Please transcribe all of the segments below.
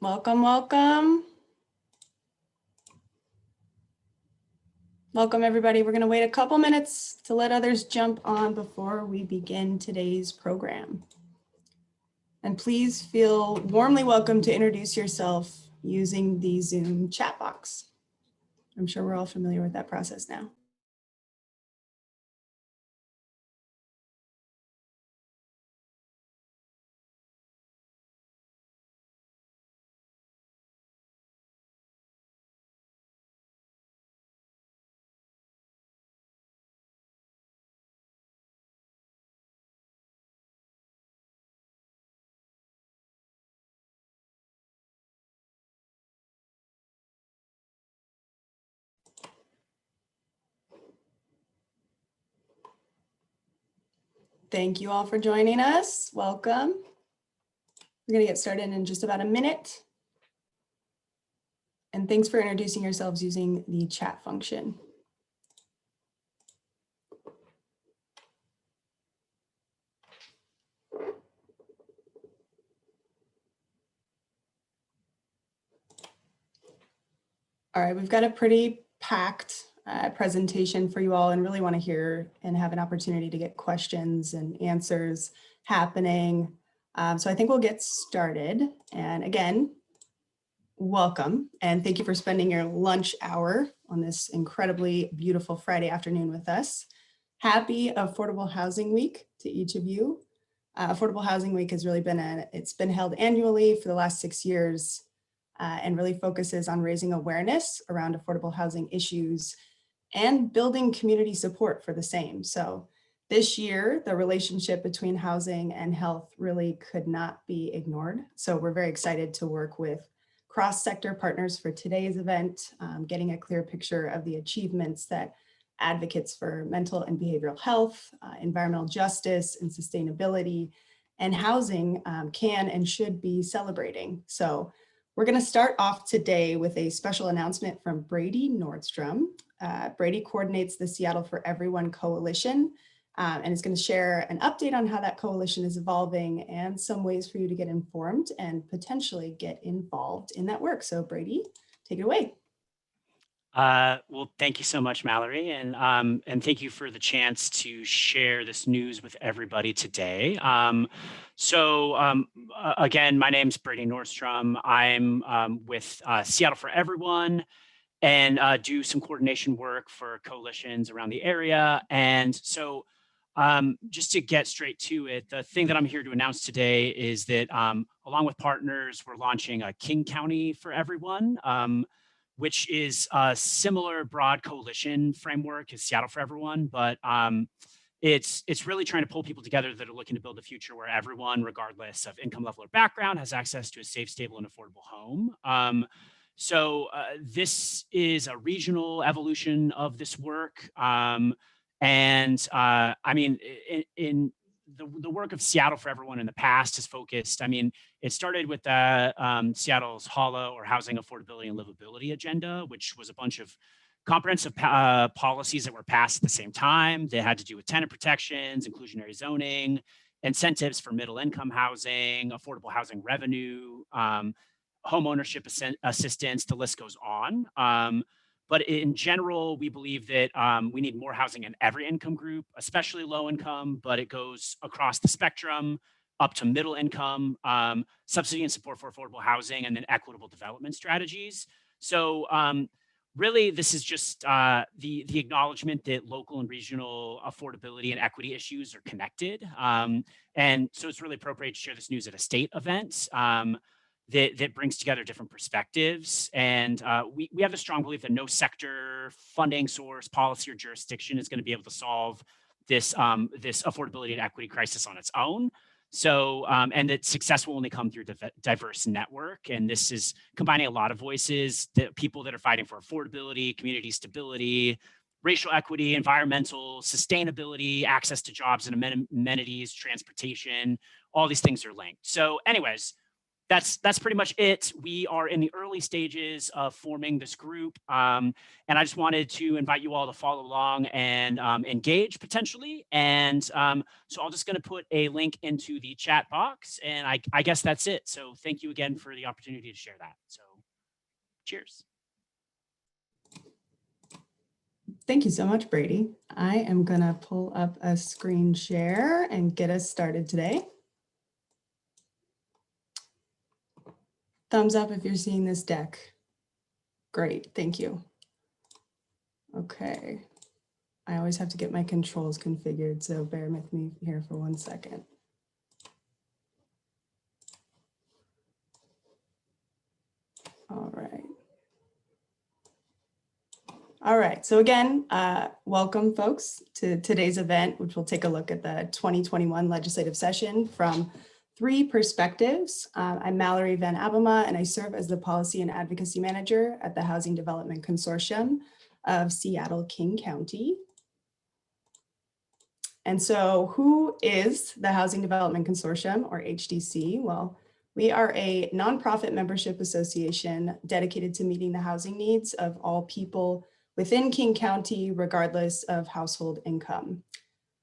Welcome, welcome. Welcome, everybody. We're going to wait a couple minutes to let others jump on before we begin today's program. And please feel warmly welcome to introduce yourself using the Zoom chat box. I'm sure we're all familiar with that process now. Thank you all for joining us. Welcome. We're going to get started in just about a minute. And thanks for introducing yourselves using the chat function. All right, we've got a pretty packed presentation for you all and really want to hear and have an opportunity to get questions and answers happening. So I think we'll get started. And again, welcome and thank you for spending your lunch hour on this incredibly beautiful Friday afternoon with us. Happy Affordable Housing Week to each of you. Affordable Housing Week has really been it's been held annually for the last 6 years and really focuses on raising awareness around affordable housing issues and building community support for the same. So this year, the relationship between housing and health really could not be ignored. So we're very excited to work with cross-sector partners for today's event, getting a clear picture of the achievements that advocates for mental and behavioral health, environmental justice and sustainability, and housing can and should be celebrating. So we're going to start off today with a special announcement from Brady Nordstrom. Brady coordinates the Seattle for Everyone Coalition and is going to share an update on how that coalition is evolving and some ways for you to get informed and potentially get involved in that work. So Brady, take it away. Well, thank you so much, Mallory, and thank you for the chance to share this news with everybody today. Again, my name's Brady Nordstrom. I'm with Seattle for Everyone and do some coordination work for coalitions around the area. And so just to get straight to it, the thing that I'm here to announce today is that along with partners, we're launching a King County for Everyone, which is a similar broad coalition framework as Seattle for Everyone, but it's really trying to pull people together that are looking to build a future where everyone, regardless of income level or background, has access to a safe, stable, and affordable home. This is a regional evolution of this work. I mean, in the work of Seattle for Everyone in the past has focused, I mean, it started with Seattle's HALO, or Housing Affordability and Livability Agenda, which was a bunch of comprehensive policies that were passed at the same time. They had to do with tenant protections, inclusionary zoning, incentives for middle income housing, affordable housing revenue, home ownership assistance, the list goes on. But in general, we believe that we need more housing in every income group, especially low income, but it goes across the spectrum up to middle income, subsidy and support for affordable housing, and then equitable development strategies. So really, this is just the acknowledgement that local and regional affordability and equity issues are connected. And so it's really appropriate to share this news at a state event. That brings together different perspectives. And we have a strong belief that no sector, funding source, policy, or jurisdiction is going to be able to solve this affordability and equity crisis on its own. So, and that success will only come through diverse network. And this is combining a lot of voices, the people that are fighting for affordability, community stability, racial equity, environmental, sustainability, access to jobs and amenities, transportation, all these things are linked. So anyways, that's pretty much it. We are in the early stages of forming this group. And I just wanted to invite you all to follow along and engage potentially. And so I'm just going to put a link into the chat box, and I guess that's it. So thank you again for the opportunity to share that. So cheers. Thank you so much, Brady. I am going to pull up a screen share and get us started today. Thumbs up if you're seeing this deck. Great, thank you. Okay, I always have to get my controls configured, so bear with me here for 1 second. All right. All right, so again, welcome folks to today's event, which will take a look at the 2021 legislative session from 3 perspectives. I'm Mallory Van Abema, and I serve as the Policy and Advocacy Manager at the Housing Development Consortium of Seattle-King County. And so who is the Housing Development Consortium, or HDC? Well, we are a nonprofit membership association dedicated to meeting the housing needs of all people within King County, regardless of household income.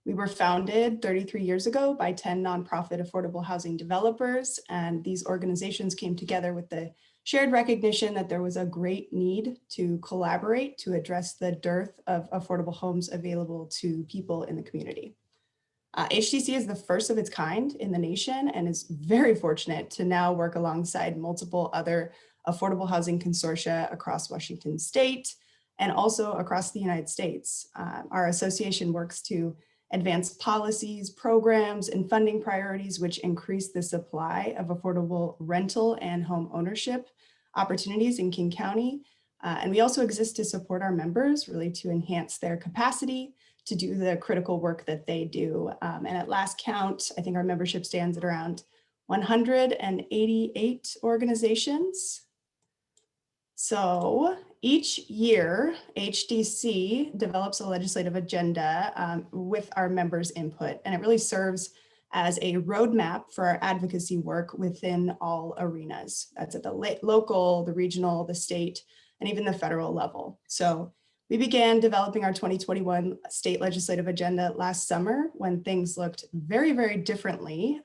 We were founded 33 years ago by 10 nonprofit affordable housing developers, and these organizations came together with the shared recognition that there was a great need to collaborate to address the dearth of affordable homes available to people in the community. HDC is the first of its kind in the nation and is very fortunate to now work alongside multiple other affordable housing consortia across Washington state and also across the United States. Our association works to advance policies, programs, and funding priorities which increase the supply of affordable rental and home ownership opportunities in King County. And we also exist to support our members, really to enhance their capacity to do the critical work that they do. And at last count, I think our membership stands at around 188 organizations. So each year, HDC develops a legislative agenda with our members' input, and it really serves as a roadmap for our advocacy work within all arenas. That's at the local, the regional, the state, and even the federal level. So we began developing our 2021 state legislative agenda last summer when things looked very, very differently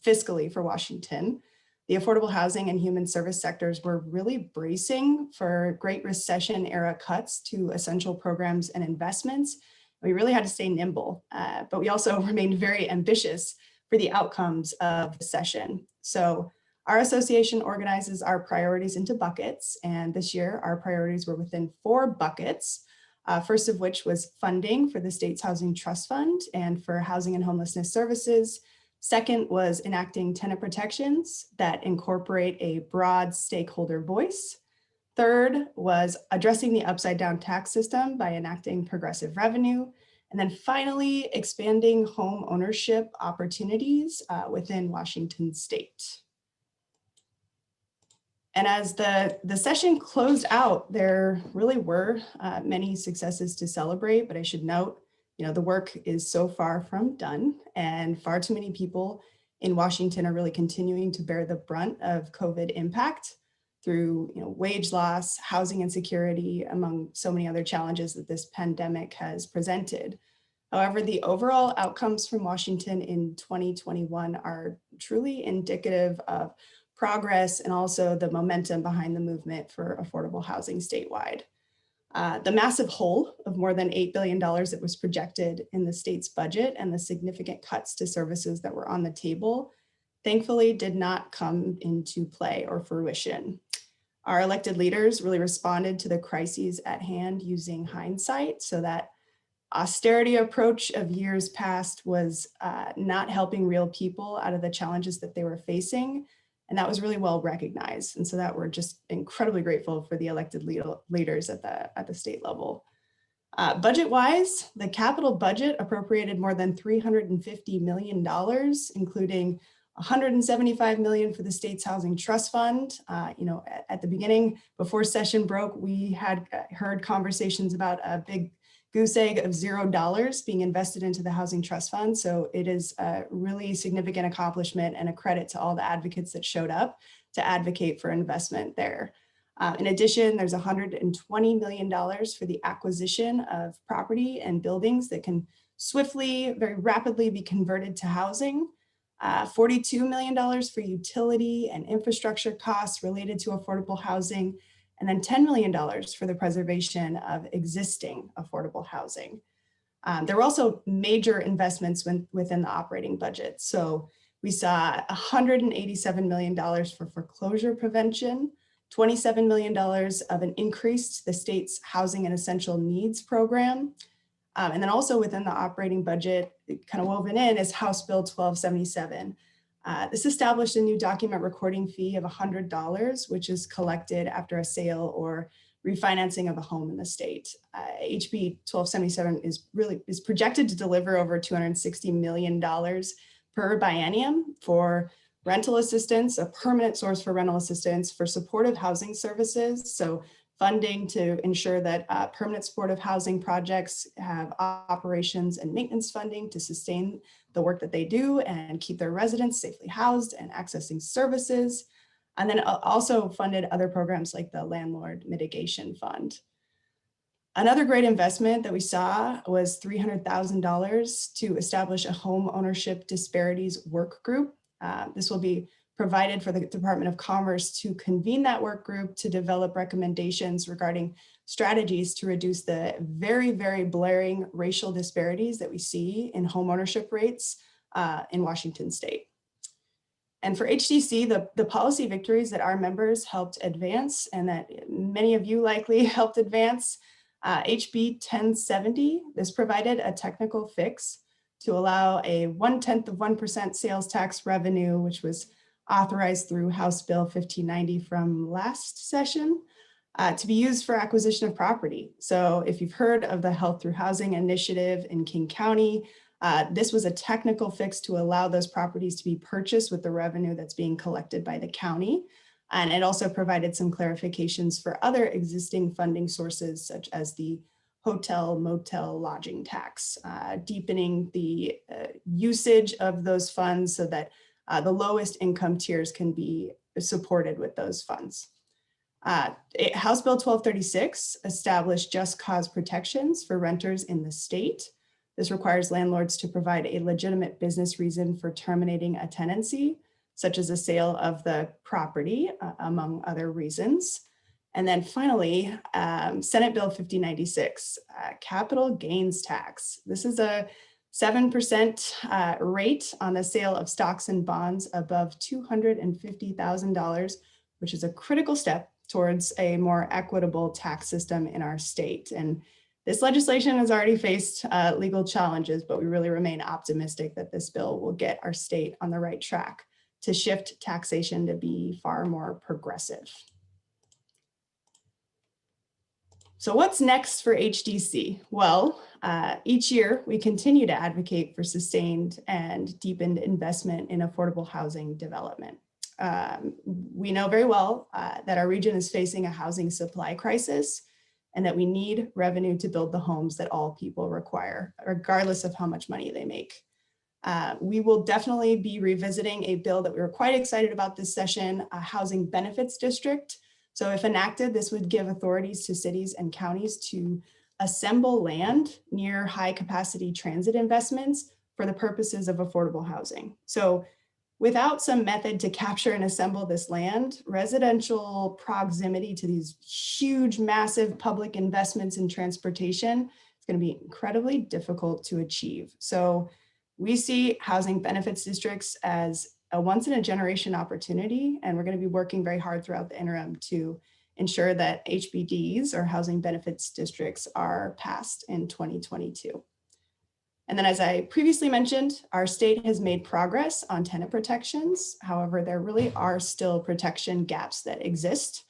fiscally for Washington. The affordable housing and human service sectors were really bracing for Great Recession era cuts to essential programs and investments. We really had to stay nimble, but we also remained very ambitious for the outcomes of the session. So our association organizes our priorities into buckets, and this year our priorities were within 4 buckets, first of which was funding for the state's Housing Trust Fund and for housing and homelessness services. Second was enacting tenant protections that incorporate a broad stakeholder voice. Third was addressing the upside down tax system by enacting progressive revenue. And then finally, expanding home ownership opportunities within Washington state. And as the session closed out, there really were many successes to celebrate, but I should note, the work is so far from done, and far too many people in Washington are really continuing to bear the brunt of COVID impact through wage loss, housing insecurity, among so many other challenges that this pandemic has presented. However, the overall outcomes from Washington in 2021 are truly indicative of progress and also the momentum behind the movement for affordable housing statewide. The massive hole of more than $8 billion that was projected in the state's budget and the significant cuts to services that were on the table, thankfully did not come into play or fruition. Our elected leaders really responded to the crises at hand using hindsight, so that austerity approach of years past was not helping real people out of the challenges that they were facing. And that was really well recognized. And so that we're just incredibly grateful for the elected leaders at the state level. Budget-wise, the capital budget appropriated more than $350 million, including $175 million for the state's Housing Trust Fund. At the beginning, before session broke, we had heard conversations about a big goose egg of $0 being invested into the Housing Trust Fund. So it is a really significant accomplishment and a credit to all the advocates that showed up to advocate for investment there. In addition, there's $120 million for the acquisition of property and buildings that can swiftly, very rapidly be converted to housing. $42 million for utility and infrastructure costs related to affordable housing, and then $10 million for the preservation of existing affordable housing. There were also major investments within the operating budget. So we saw $187 million for foreclosure prevention, $27 million of an increase to the state's Housing and Essential Needs program. And then also within the operating budget, kind of woven in is House Bill 1277. This established a new document recording fee of $100, which is collected after a sale or refinancing of a home in the state. HB 1277 is projected to deliver over $260 million per biennium for rental assistance, a permanent source for rental assistance, for supportive housing services. So funding to ensure that permanent supportive housing projects have operations and maintenance funding to sustain the work that they do and keep their residents safely housed and accessing services. And then also funded other programs like the Landlord Mitigation Fund. Another great investment that we saw was $300,000 to establish a home ownership disparities work group. This will be provided for the Department of Commerce to convene that work group to develop recommendations regarding strategies to reduce the very, very blaring racial disparities that we see in home ownership rates in Washington state. And for HDC, the policy victories that our members helped advance and that many of you likely helped advance, HB 1070, this provided a technical fix to allow a 0.1% sales tax revenue, which was authorized through House Bill 1590 from last session, to be used for acquisition of property. So if you've heard of the Health Through Housing initiative in King County, this was a technical fix to allow those properties to be purchased with the revenue that's being collected by the county. And it also provided some clarifications for other existing funding sources, such as the hotel motel lodging tax, deepening the usage of those funds so that the lowest income tiers can be supported with those funds. House Bill 1236 established just cause protections for renters in the state. This requires landlords to provide a legitimate business reason for terminating a tenancy, such as a sale of the property, among other reasons. And then finally, Senate Bill 5096, capital gains tax. This is a 7% rate on the sale of stocks and bonds above $250,000, which is a critical step towards a more equitable tax system in our state. And this legislation has already faced legal challenges, but we really remain optimistic that this bill will get our state on the right track to shift taxation to be far more progressive. So what's next for HDC? Well, each year we continue to advocate for sustained and deepened investment in affordable housing development. We know very well that our region is facing a housing supply crisis and that we need revenue to build the homes that all people require, regardless of how much money they make. We will definitely be revisiting a bill that we were quite excited about this session, a housing benefits district. So if enacted, this would give authorities to cities and counties to assemble land near high capacity transit investments for the purposes of affordable housing. So without some method to capture and assemble this land, residential proximity to these huge, massive public investments in transportation is going to be incredibly difficult to achieve. So we see housing benefits districts as a once in a generation opportunity, and we're going to be working very hard throughout the interim to ensure that HBDs, or housing benefits districts, are passed in 2022. And then, as I previously mentioned, our state has made progress on tenant protections. However, there really are still protection gaps that exist.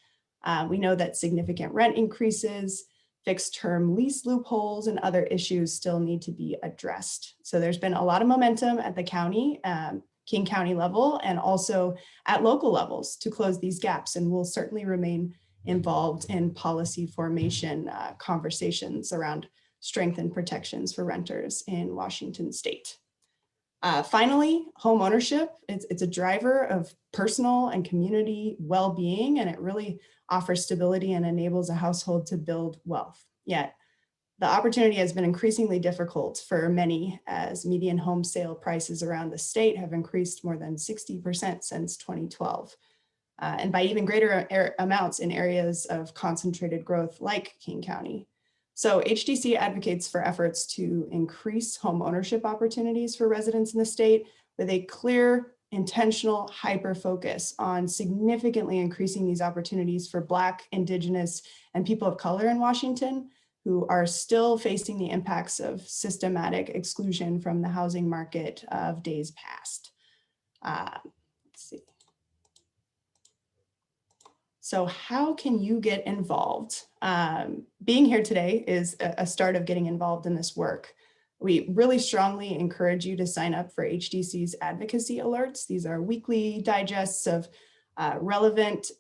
We know that significant rent increases, fixed term lease loopholes, and other issues still need to be addressed. So there's been a lot of momentum at the county, King County level, and also at local levels to close these gaps. And we'll certainly remain involved in policy formation conversations around strengthen protections for renters in Washington state. Finally, home ownership, it's a driver of personal and community well-being, and it really offers stability and enables a household to build wealth. Yet, the opportunity has been increasingly difficult for many as median home sale prices around the state have increased more than 60% since 2012, and by even greater amounts in areas of concentrated growth like King County. So HDC advocates for efforts to increase home ownership opportunities for residents in the state with a clear, intentional hyper-focus on significantly increasing these opportunities for Black, Indigenous, and people of color in Washington who are still facing the impacts of systematic exclusion from the housing market of days past. Let's see. So how can you get involved? Being here today is a start of getting involved in this work. We really strongly encourage you to sign up for HDC's advocacy alerts. These are weekly digests of relevant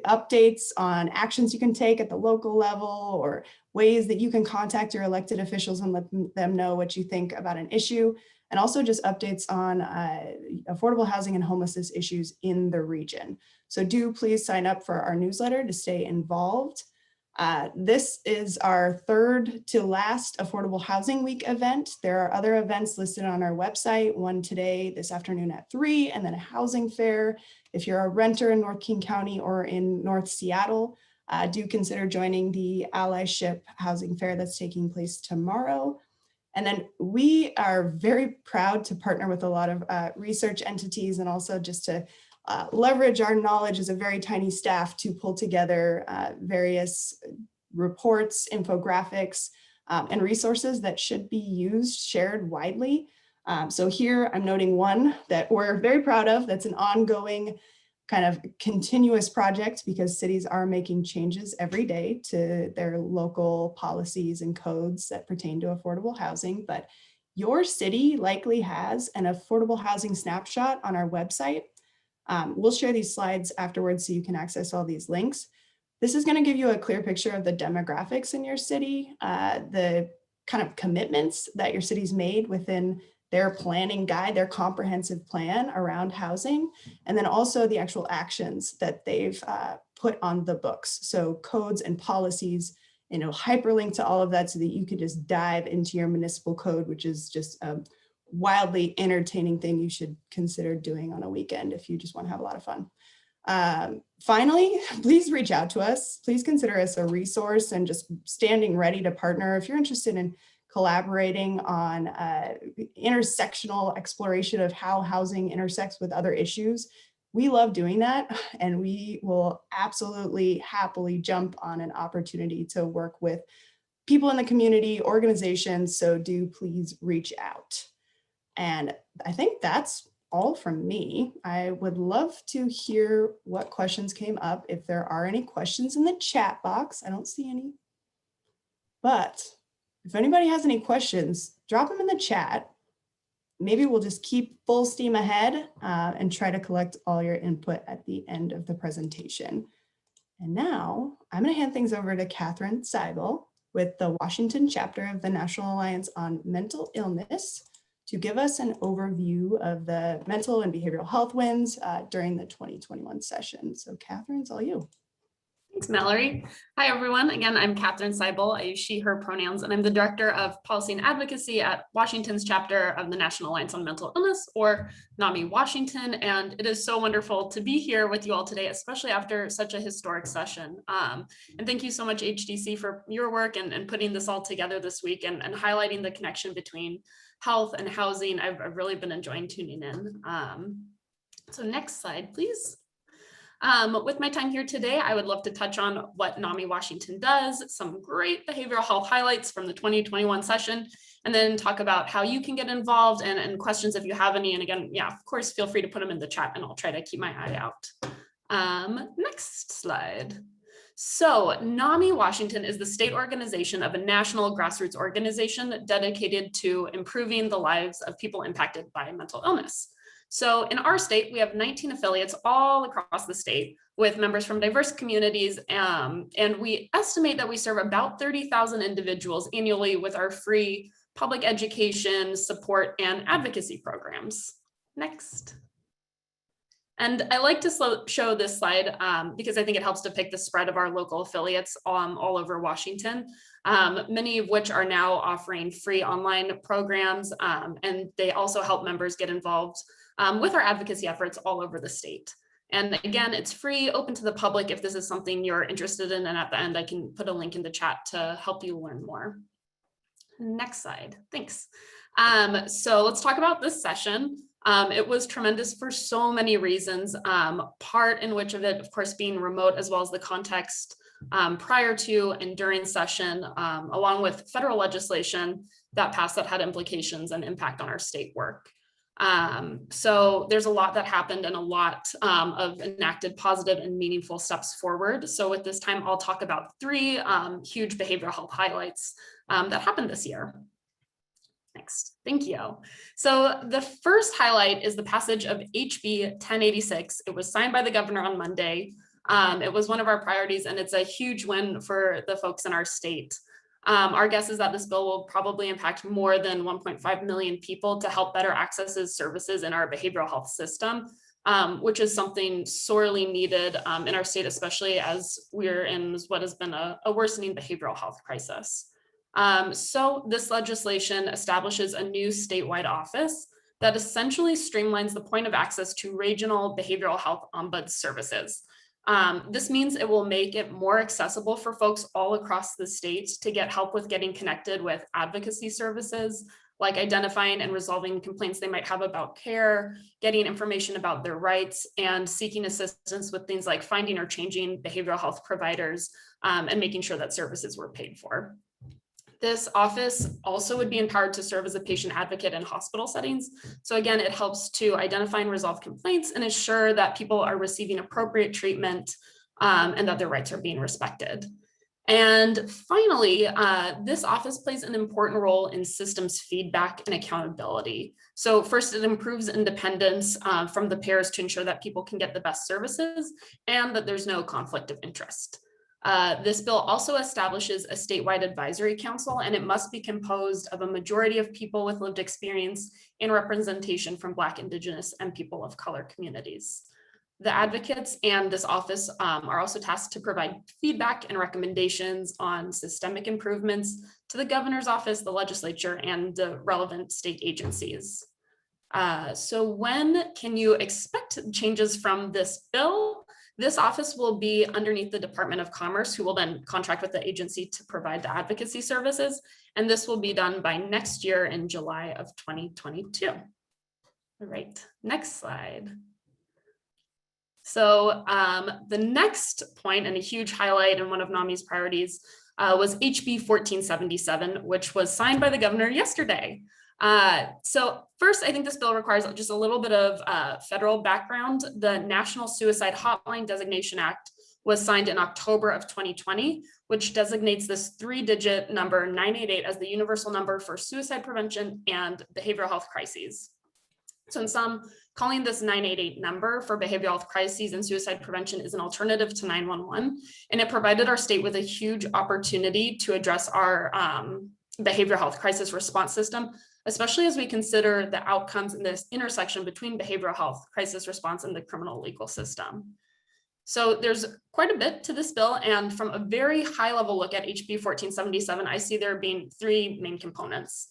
updates on actions you can take at the local level or ways that you can contact your elected officials and let them know what you think about an issue, and also just updates on affordable housing and homelessness issues in the region. So do please sign up for our newsletter to stay involved. This is our third to last Affordable Housing Week event. There are other events listed on our website, one today, this afternoon at 3, and then a housing fair. If you're a renter in North King County or in North Seattle, do consider joining the Allyship Housing Fair that's taking place tomorrow. And then we are very proud to partner with a lot of research entities and also just to leverage our knowledge as a very tiny staff to pull together various reports, infographics, and resources that should be used, shared widely. So here I'm noting one that we're very proud of, that's an ongoing kind of continuous project because cities are making changes every day to their local policies and codes that pertain to affordable housing. But your city likely has an affordable housing snapshot on our website. We'll share these slides afterwards so you can access all these links. This is going to give you a clear picture of the demographics in your city, the kind of commitments that your city's made within their planning guide, their comprehensive plan around housing, and then also the actual actions that they've put on the books. So codes and policies, hyperlink to all of that so that you could just dive into your municipal code, which is just a wildly entertaining thing you should consider doing on a weekend if you just want to have a lot of fun. Finally, please reach out to us. Please consider us a resource and just standing ready to partner. If you're interested in collaborating on intersectional exploration of how housing intersects with other issues, we love doing that, and we will absolutely happily jump on an opportunity to work with people in the community, organizations, so do please reach out. And I think that's all from me. I would love to hear what questions came up. If there are any questions in the chat box, I don't see any, but if anybody has any questions, drop them in the chat. Maybe we'll just keep full steam ahead and try to collect all your input at the end of the presentation. And now I'm going to hand things over to Catherine Seibel with the Washington chapter of the National Alliance on Mental Illness to give us an overview of the mental and behavioral health wins during the 2021 session. So Catherine, it's all you. Thanks, Mallory. Hi, everyone. Again, I'm Catherine Seibel. I use she, her pronouns, and I'm the Director of Policy and Advocacy at Washington's chapter of the National Alliance on Mental Illness, or NAMI Washington. And it is so wonderful to be here with you all today, especially after such a historic session. And thank you so much, HDC, for your work and putting this all together this week and highlighting the connection between health and housing. I've really been enjoying tuning in. So next slide, please. With my time here today, I would love to touch on what NAMI Washington does, some great behavioral health highlights from the 2021 session, and then talk about how you can get involved and questions if you have any. And again, yeah, of course, feel free to put them in the chat and I'll try to keep my eye out. Next slide. So NAMI Washington is the state organization of a national grassroots organization dedicated to improving the lives of people impacted by mental illness. So in our state, we have 19 affiliates all across the state with members from diverse communities. And we estimate that we serve about 30,000 individuals annually with our free public education, support, and advocacy programs. Next. And I like to show this slide because I think it helps depict the spread of our local affiliates all over Washington, many of which are now offering free online programs, and they also help members get involved with our advocacy efforts all over the state. And again, it's free, open to the public if this is something you're interested in, and at the end I can put a link in the chat to help you learn more. Next slide, thanks. So let's talk about this session. It was tremendous for so many reasons, part in which of it, of course, being remote, as well as the context prior to and during session, along with federal legislation that passed that had implications and impact on our state work. So there's a lot that happened and a lot of enacted positive and meaningful steps forward. So with this time, I'll talk about three huge behavioral health highlights that happened this year. Next, thank you. So the first highlight is the passage of HB 1086. It was signed by the governor on Monday. It was one of our priorities, and it's a huge win for the folks in our state. Our guess is that this bill will probably impact more than 1.5 million people to help better access services in our behavioral health system, which is something sorely needed in our state, especially as we're in what has been a worsening behavioral health crisis. So this legislation establishes a new statewide office that essentially streamlines the point of access to regional behavioral health ombuds services. This means it will make it more accessible for folks all across the state to get help with getting connected with advocacy services, like identifying and resolving complaints they might have about care, getting information about their rights, and seeking assistance with things like finding or changing behavioral health providers, and making sure that services were paid for. This office also would be empowered to serve as a patient advocate in hospital settings. So again, it helps to identify and resolve complaints and ensure that people are receiving appropriate treatment and that their rights are being respected. And finally, this office plays an important role in systems feedback and accountability. So first, it improves independence from the payers to ensure that people can get the best services and that there's no conflict of interest. This bill also establishes a statewide advisory council, and it must be composed of a majority of people with lived experience and representation from Black, Indigenous, and people of color communities. The advocates and this office are also tasked to provide feedback and recommendations on systemic improvements to the governor's office, the legislature, and the relevant state agencies. So when can you expect changes from this bill? This office will be underneath the Department of Commerce, who will then contract with the agency to provide the advocacy services. And this will be done by next year in July of 2022. All right, next slide. So the next point, and a huge highlight and one of NAMI's priorities, was HB 1477, which was signed by the governor yesterday. So first, I think this bill requires just a little bit of federal background. The National Suicide Hotline Designation Act was signed in October of 2020, which designates this 3-digit number 988 as the universal number for suicide prevention and behavioral health crises. So in sum, calling this 988 number for behavioral health crises and suicide prevention is an alternative to 911, and it provided our state with a huge opportunity to address our behavioral health crisis response system, especially as we consider the outcomes in this intersection between behavioral health crisis response and the criminal legal system. So there's quite a bit to this bill, and from a very high level look at HB 1477, I see there being 3 main components.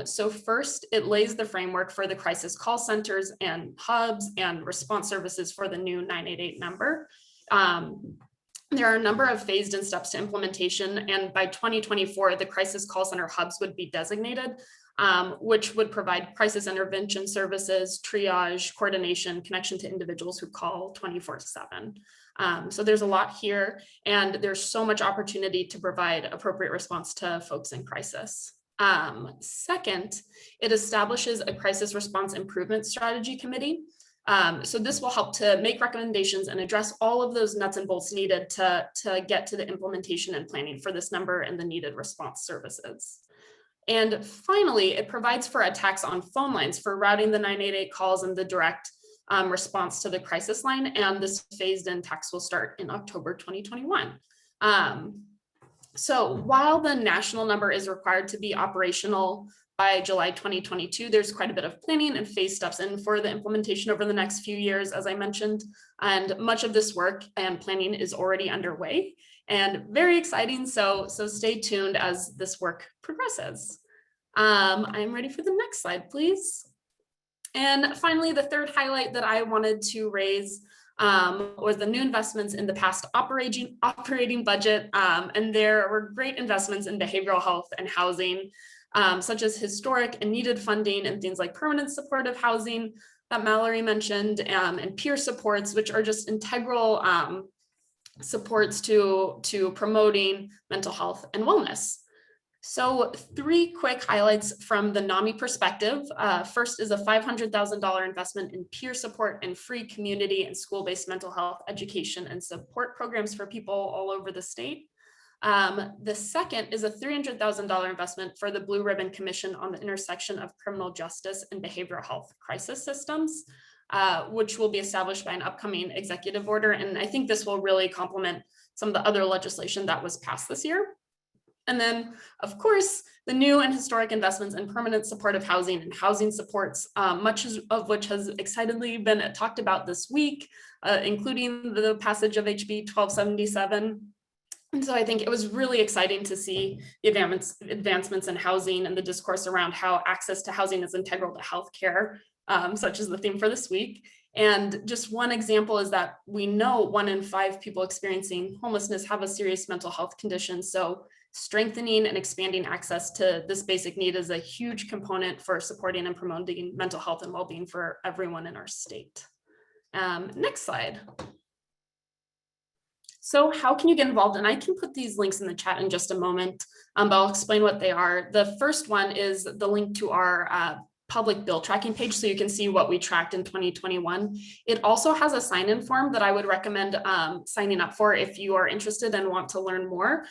So first, it lays the framework for the crisis call centers and hubs and response services for the new 988 number. There are a number of phased in steps to implementation, and by 2024, the crisis call center hubs would be designated, which would provide crisis intervention services, triage, coordination, connection to individuals who call 24/7. So there's a lot here, and there's so much opportunity to provide appropriate response to folks in crisis. Second, it establishes a crisis response improvement strategy committee. So this will help to make recommendations and address all of those nuts and bolts needed to get to the implementation and planning for this number and the needed response services. And finally, it provides for a tax on phone lines for routing the 988 calls and the direct response to the crisis line. And this phased in tax will start in October 2021. So while the national number is required to be operational by July 2022, there's quite a bit of planning and phase steps in for the implementation over the next few years, as I mentioned, and much of this work and planning is already underway and very exciting. So stay tuned as this work progresses. I'm ready for the next slide, please. And finally, the third highlight that I wanted to raise was the new investments in the past operating budget. And there were great investments in behavioral health and housing, such as historic and needed funding and things like permanent supportive housing that Mallory mentioned, and peer supports, which are just integral supports to promoting mental health and wellness. So 3 quick highlights from the NAMI perspective. First is a $500,000 investment in peer support and free community and school-based mental health education and support programs for people all over the state. The second is a $300,000 investment for the Blue Ribbon Commission on the intersection of criminal justice and behavioral health crisis systems, which will be established by an upcoming executive order. And I think this will really complement some of the other legislation that was passed this year. And then, of course, the new and historic investments in permanent supportive housing and housing supports, much of which has excitedly been talked about this week, including the passage of HB 1277. And so I think it was really exciting to see the advancements in housing and the discourse around how access to housing is integral to healthcare, such as the theme for this week. And just one example is that we know 1 in 5 people experiencing homelessness have a serious mental health condition. So strengthening and expanding access to this basic need is a huge component for supporting and promoting mental health and well-being for everyone in our state. Next slide. So how can you get involved? And I can put these links in the chat in just a moment, but I'll explain what they are. The first one is the link to our public bill tracking page, so you can see what we tracked in 2021. It also has a sign-in form that I would recommend signing up for if you are interested and want to learn more.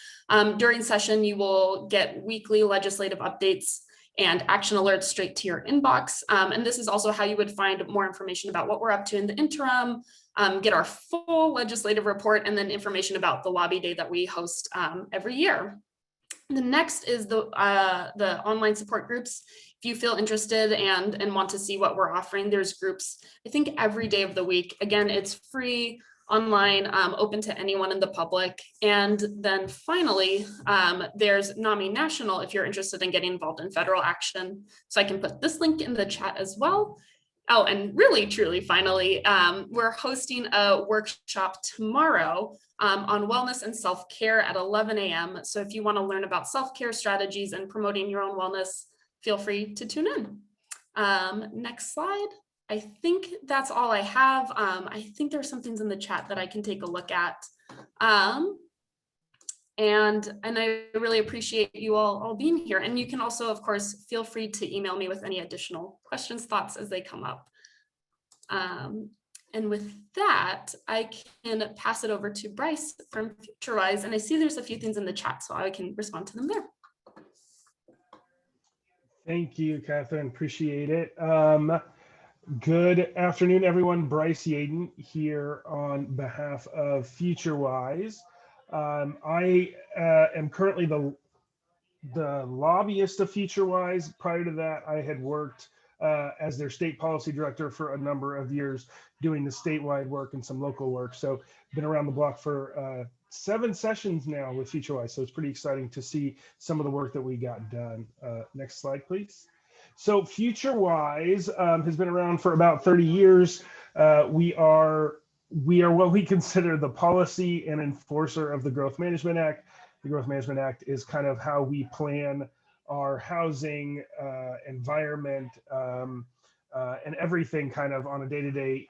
During session, you will get weekly legislative updates and action alerts straight to your inbox. And this is also how you would find more information about what we're up to in the interim, get our full legislative report, and then information about the lobby day that we host every year. The next is the online support groups. If you feel interested and want to see what we're offering, there's groups, I think every day of the week. Again, it's free, online, open to anyone in the public. And then finally, there's NAMI National if you're interested in getting involved in federal action. So I can put this link in the chat as well. Oh, and really, truly, finally, we're hosting a workshop tomorrow on wellness and self-care at 11 a.m. So if you want to learn about self-care strategies and promoting your own wellness, feel free to tune in. Next slide. I think that's all I have. I think there's some things in the chat that I can take a look at. And I really appreciate you all being here. And you can also, of course, feel free to email me with any additional questions, thoughts as they come up. And with that, I can pass it over to Bryce from Futurewise. And I see there's a few things in the chat, so I can respond to them there. Thank you, Catherine. Appreciate it. Good afternoon, everyone. Bryce Yaden here on behalf of Futurewise. I am currently the lobbyist of Futurewise. Prior to that, I had worked as their state policy director for a number of years, doing the statewide work and some local work. So been around the block for 7 sessions now with Futurewise. So it's pretty exciting to see some of the work that we got done. Next slide, please. So Futurewise has been around for about 30 years. We are what we consider the policy and enforcer of the Growth Management Act. The Growth Management Act is kind of how we plan our housing, environment, and everything kind of on a day-to-day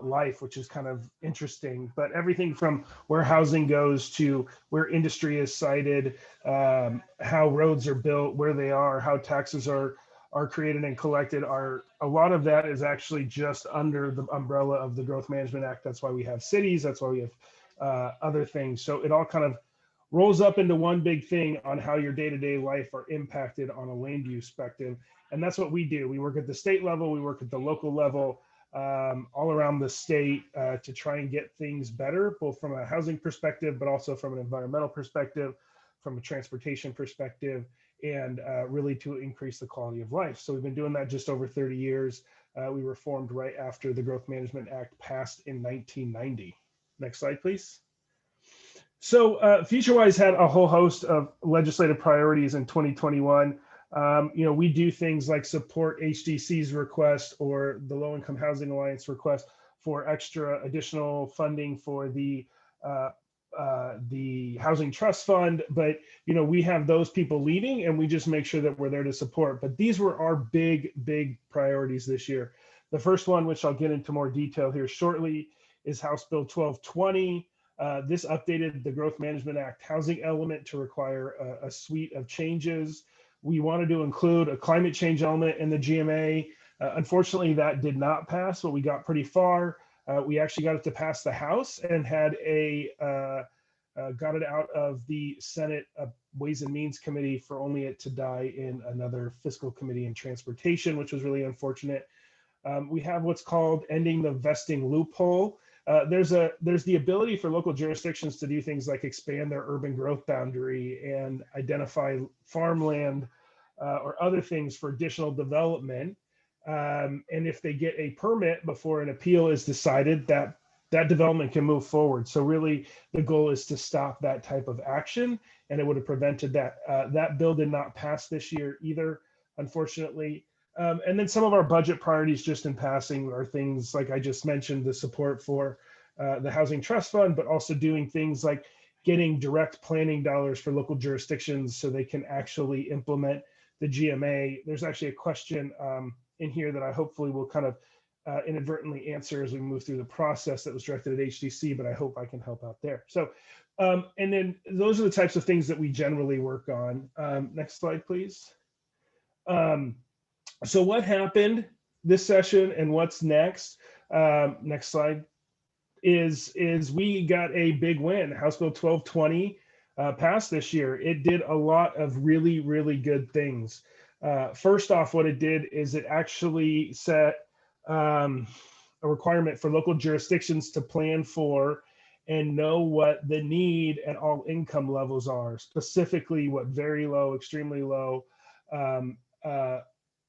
life, which is kind of interesting. But everything from where housing goes to where industry is sited, how roads are built, where they are, how taxes are created and collected, a lot of that is actually just under the umbrella of the Growth Management Act. That's why we have cities. That's why we have other things. So it all kind of rolls up into one big thing on how your day-to-day life are impacted on a land use perspective. And that's what we do. We work at the state level, we work at the local level, all around the state to try and get things better, both from a housing perspective, but also from an environmental perspective, from a transportation perspective, and really to increase the quality of life. So we've been doing that just over 30 years. We were formed right after the Growth Management Act passed in 1990. Next slide, please. So Futurewise had a whole host of legislative priorities in 2021. We do things like support HDC's request or the Low Income Housing Alliance request for extra additional funding for the Housing Trust Fund. But, we have those people leading and we just make sure that we're there to support. But these were our big priorities this year. The first one, which I'll get into more detail here shortly, is House Bill 1220. This updated the Growth Management Act housing element to require a suite of changes. We wanted to include a climate change element in the GMA. Unfortunately, that did not pass, but we got pretty far. We actually got it to pass the House and had got it out of the Senate Ways and Means Committee for only it to die in another fiscal committee and transportation, which was really unfortunate. We have what's called ending the vesting loophole. There's the ability for local jurisdictions to do things like expand their urban growth boundary and identify farmland or other things for additional development. And if they get a permit before an appeal is decided, that development can move forward. So really the goal is to stop that type of action, and it would have prevented that. That bill did not pass this year either, unfortunately. And then some of our budget priorities just in passing are things like I just mentioned, the support for the Housing Trust Fund, but also doing things like getting direct planning dollars for local jurisdictions so they can actually implement the GMA. There's actually a question in here that I hopefully will kind of inadvertently answer as we move through the process that was directed at HDC, but I hope I can help out there. So, and then those are the types of things that we generally work on. Next slide, please. So what happened this session and what's next? Next slide is we got a big win. House Bill 1220 passed this year. It did a lot of really good things. First off, what it did is it actually set a requirement for local jurisdictions to plan for and know what the need at all income levels are, specifically what very low, extremely low,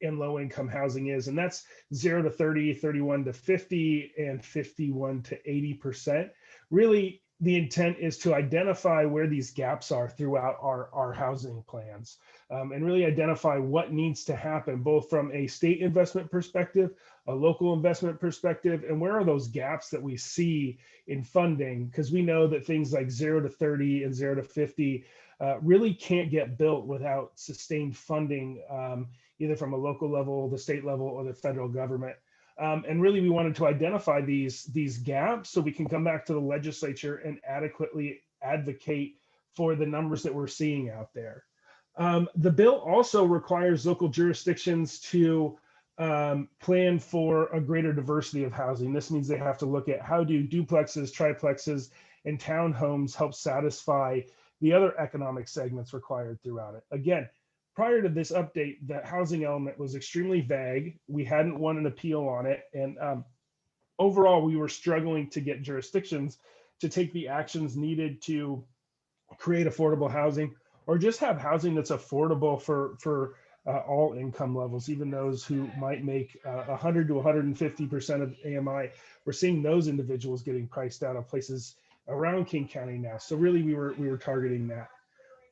and low income housing is. And that's 0 to 30, 31 to 50, and 51 to 80%. Really, the intent is to identify where these gaps are throughout our housing plans, and really identify what needs to happen, both from a state investment perspective, a local investment perspective, and where are those gaps that we see in funding? Because we know that things like 0 to 30 and 0 to 50 really can't get built without sustained funding, either from a local level, the state level, or the federal government. And really, we wanted to identify these gaps so we can come back to the legislature and adequately advocate for the numbers that we're seeing out there. The bill also requires local jurisdictions to plan for a greater diversity of housing. This means they have to look at how do duplexes, triplexes, and townhomes help satisfy the other economic segments required throughout it. Again, prior to this update, the housing element was extremely vague. We hadn't won an appeal on it. And overall, we were struggling to get jurisdictions to take the actions needed to create affordable housing, or just have housing that's affordable for all income levels, even those who might make 100 to 150% of AMI. We're seeing those individuals getting priced out of places around King County now. So really, we were targeting that.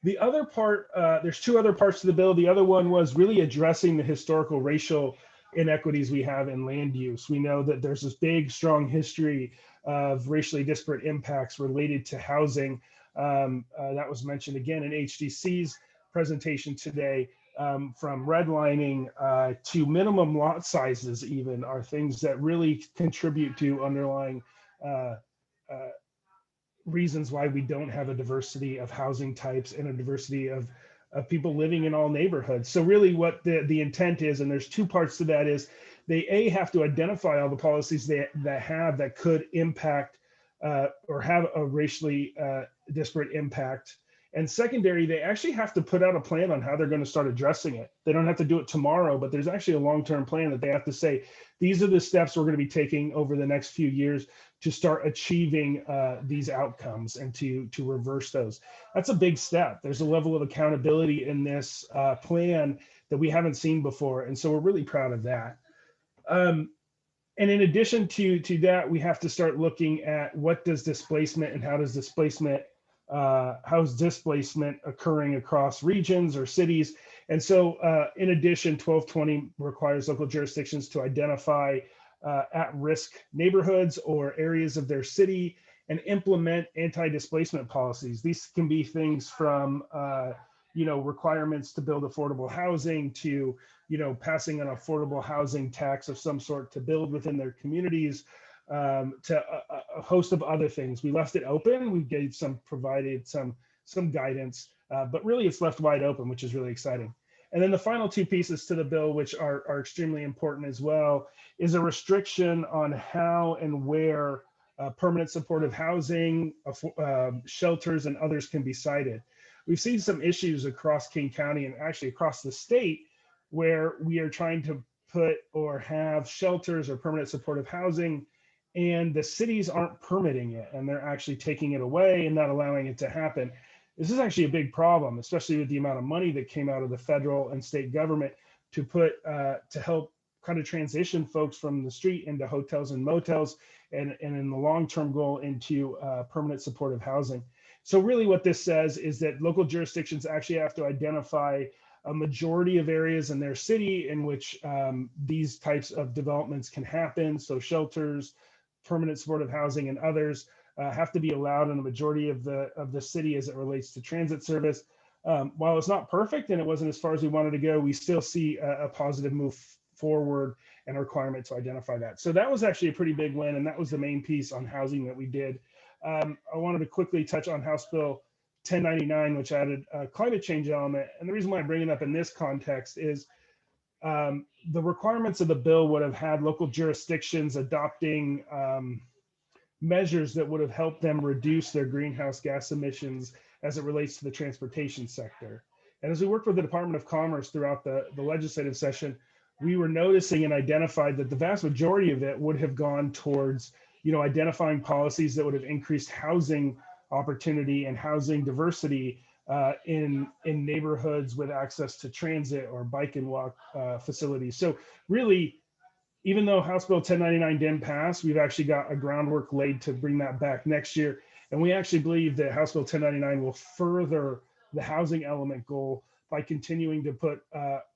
The other part, there's two other parts to the bill. The other one was really addressing the historical racial inequities we have in land use. We know that there's this big, strong history of racially disparate impacts related to housing. That was mentioned again in HDC's presentation today. From redlining to minimum lot sizes even are things that really contribute to underlying reasons why we don't have a diversity of housing types and a diversity of people living in all neighborhoods. So really what the intent is, and there's two parts to that, is they have to identify all the policies that could impact or have a racially disparate impact, And secondary, they actually have to put out a plan on how they're going to start addressing it. They don't have to do it tomorrow, but there's actually a long-term plan that they have to say, these are the steps we're going to be taking over the next few years to start achieving these outcomes and to reverse those. That's a big step. There's a level of accountability in this plan that we haven't seen before. And so we're really proud of that. And in addition to that, we have to start looking at what does displacement and how is displacement occurring across regions or cities. And so in addition, 1220 requires local jurisdictions to identify at-risk neighborhoods or areas of their city and implement anti-displacement policies. These can be things from requirements to build affordable housing to passing an affordable housing tax of some sort to build within their communities, to a host of other things. We left it open. We provided some guidance, but really it's left wide open, which is really exciting. And then the final two pieces to the bill, which are extremely important as well, is a restriction on how and where permanent supportive housing, shelters, and others can be sited. We've seen some issues across King County and actually across the state where we are trying to put or have shelters or permanent supportive housing, and the cities aren't permitting it, and they're actually taking it away and not allowing it to happen. This is actually a big problem, especially with the amount of money that came out of the federal and state government to put to help kind of transition folks from the street into hotels and motels, and in the long-term goal into permanent supportive housing. So really what this says is that local jurisdictions actually have to identify a majority of areas in their city in which these types of developments can happen. So shelters, permanent supportive housing, and others have to be allowed in a majority of the city as it relates to transit service. While it's not perfect and it wasn't as far as we wanted to go, we still see a positive move forward and a requirement to identify that. So that was actually a pretty big win, and that was the main piece on housing that we did. I wanted to quickly touch on House Bill 1099, which added a climate change element. And the reason why I bring it up in this context is the requirements of the bill would have had local jurisdictions adopting measures that would have helped them reduce their greenhouse gas emissions as it relates to the transportation sector. And as we worked with the Department of Commerce throughout the legislative session, we were noticing and identified that the vast majority of it would have gone towards identifying policies that would have increased housing opportunity and housing diversity in neighborhoods with access to transit or bike and walk facilities. So really, even though House Bill 1099 didn't pass, we've actually got a groundwork laid to bring that back next year. And we actually believe that House Bill 1099 will further the housing element goal by continuing to put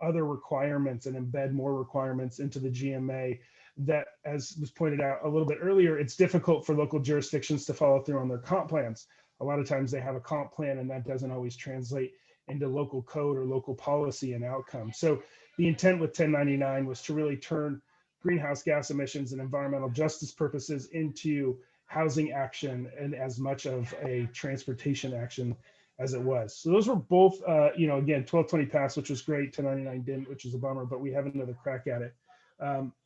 other requirements and embed more requirements into the GMA that, as was pointed out a little bit earlier, it's difficult for local jurisdictions to follow through on their comp plans. A lot of times they have a comp plan and that doesn't always translate into local code or local policy and outcome. So the intent with 1099 was to really turn greenhouse gas emissions and environmental justice purposes into housing action and as much of a transportation action as it was. So those were both, again, 1220 passed, which was great. 1099 didn't, which is a bummer, but we have another crack at it.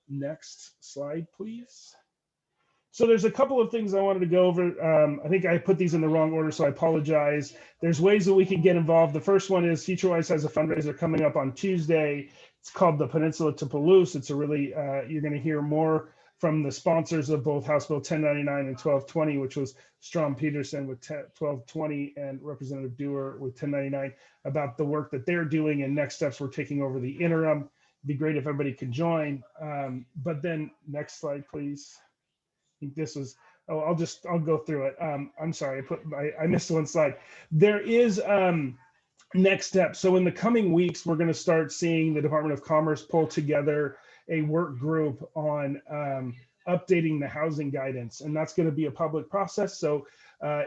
Next slide, please. So there's a couple of things I wanted to go over. I think I put these in the wrong order, so I apologize. There's ways that we can get involved. The first one is Futurewise has a fundraiser coming up on Tuesday. It's called the Peninsula to Palouse. It's a really, you're going to hear more from the sponsors of both House Bill 1099 and 1220, which was Strom Peterson with 1220 and Representative Dewar with 1099, about the work that they're doing and next steps we're taking over the interim. It'd be great if everybody could join. But then next slide, please. I think this was, I'll go through it. I'm sorry, I missed one slide. There is next step. So in the coming weeks, we're going to start seeing the Department of Commerce pull together a work group on updating the housing guidance, and that's going to be a public process. So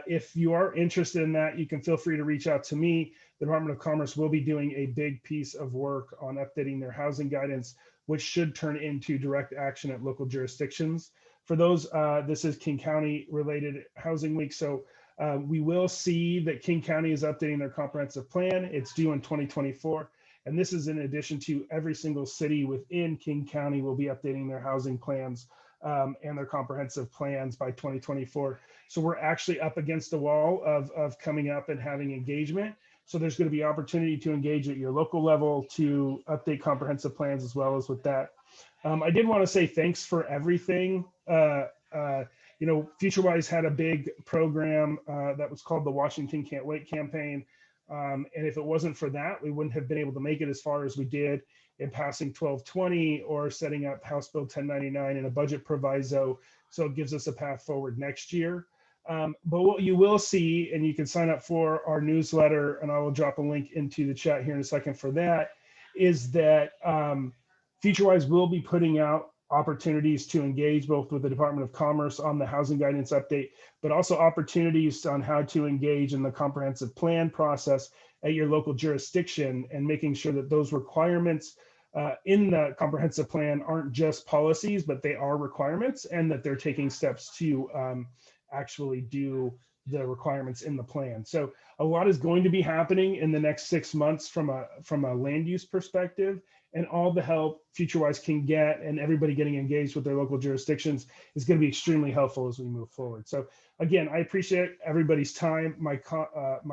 if you are interested in that, you can feel free to reach out to me. The Department of Commerce will be doing a big piece of work on updating their housing guidance, which should turn into direct action at local jurisdictions. For those, this is King County related housing week. So we will see that King County is updating their comprehensive plan. It's due in 2024. And this is in addition to every single city within King County will be updating their housing plans and their comprehensive plans by 2024. So we're actually up against the wall of coming up and having engagement. So there's going to be opportunity to engage at your local level to update comprehensive plans as well as with that. I did want to say thanks for everything. You know, Futurewise had a big program that was called the Washington Can't Wait campaign. And if it wasn't for that, we wouldn't have been able to make it as far as we did in passing 1220 or setting up House Bill 1099 and a budget proviso. So it gives us a path forward next year. But what you will see, and you can sign up for our newsletter, and I will drop a link into the chat here in a second for that, is that Futurewise will be putting out opportunities to engage both with the Department of Commerce on the housing guidance update, but also opportunities on how to engage in the comprehensive plan process at your local jurisdiction and making sure that those requirements in the comprehensive plan aren't just policies, but they are requirements and that they're taking steps to actually do the requirements in the plan. So a lot is going to be happening in the next 6 months from a land use perspective, and all the help Futurewise can get and everybody getting engaged with their local jurisdictions is going to be extremely helpful as we move forward. So again, I appreciate everybody's time. My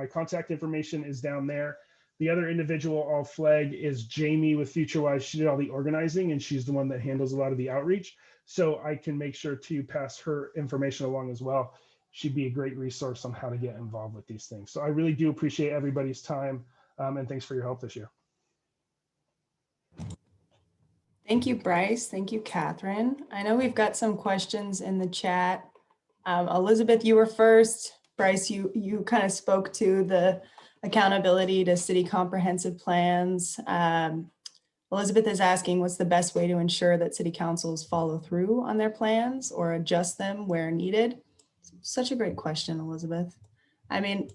contact information is down there. The other individual I'll flag is Jamie with Futurewise. She did all the organizing and she's the one that handles a lot of the outreach. So I can make sure to pass her information along as well. She'd be a great resource on how to get involved with these things. So I really do appreciate everybody's time and thanks for your help this year. Thank you, Bryce. Thank you, Catherine. I know we've got some questions in the chat. Elizabeth, you were first. Bryce, you kind of spoke to the accountability to city comprehensive plans. Elizabeth is asking, what's the best way to ensure that city councils follow through on their plans or adjust them where needed? Such a great question, Elizabeth. I mean,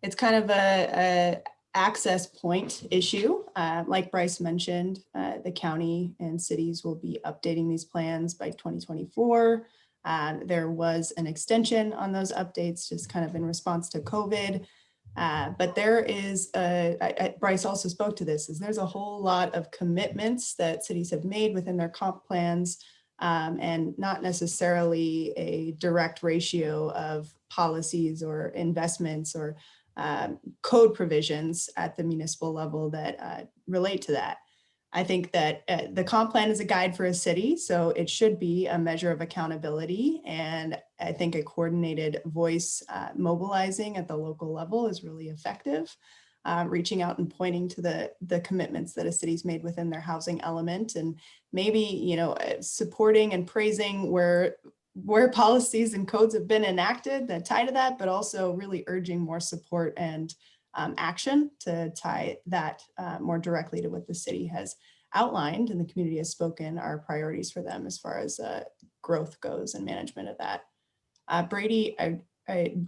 it's kind of a access point issue. Like Bryce mentioned, the county and cities will be updating these plans by 2024. There was an extension on those updates just kind of in response to COVID. But there is, Bryce also spoke to this, is there's a whole lot of commitments that cities have made within their comp plans and not necessarily a direct ratio of policies or investments or code provisions at the municipal level that relate to that. I think that the comp plan is a guide for a city, so it should be a measure of accountability. And I think a coordinated voice mobilizing at the local level is really effective. Reaching out and pointing to the commitments that a city's made within their housing element, and maybe, you know, supporting and praising where policies and codes have been enacted that tie to that, but also really urging more support and action to tie that more directly to what the city has outlined and the community has spoken are priorities for them as far as growth goes and management of that. Brady,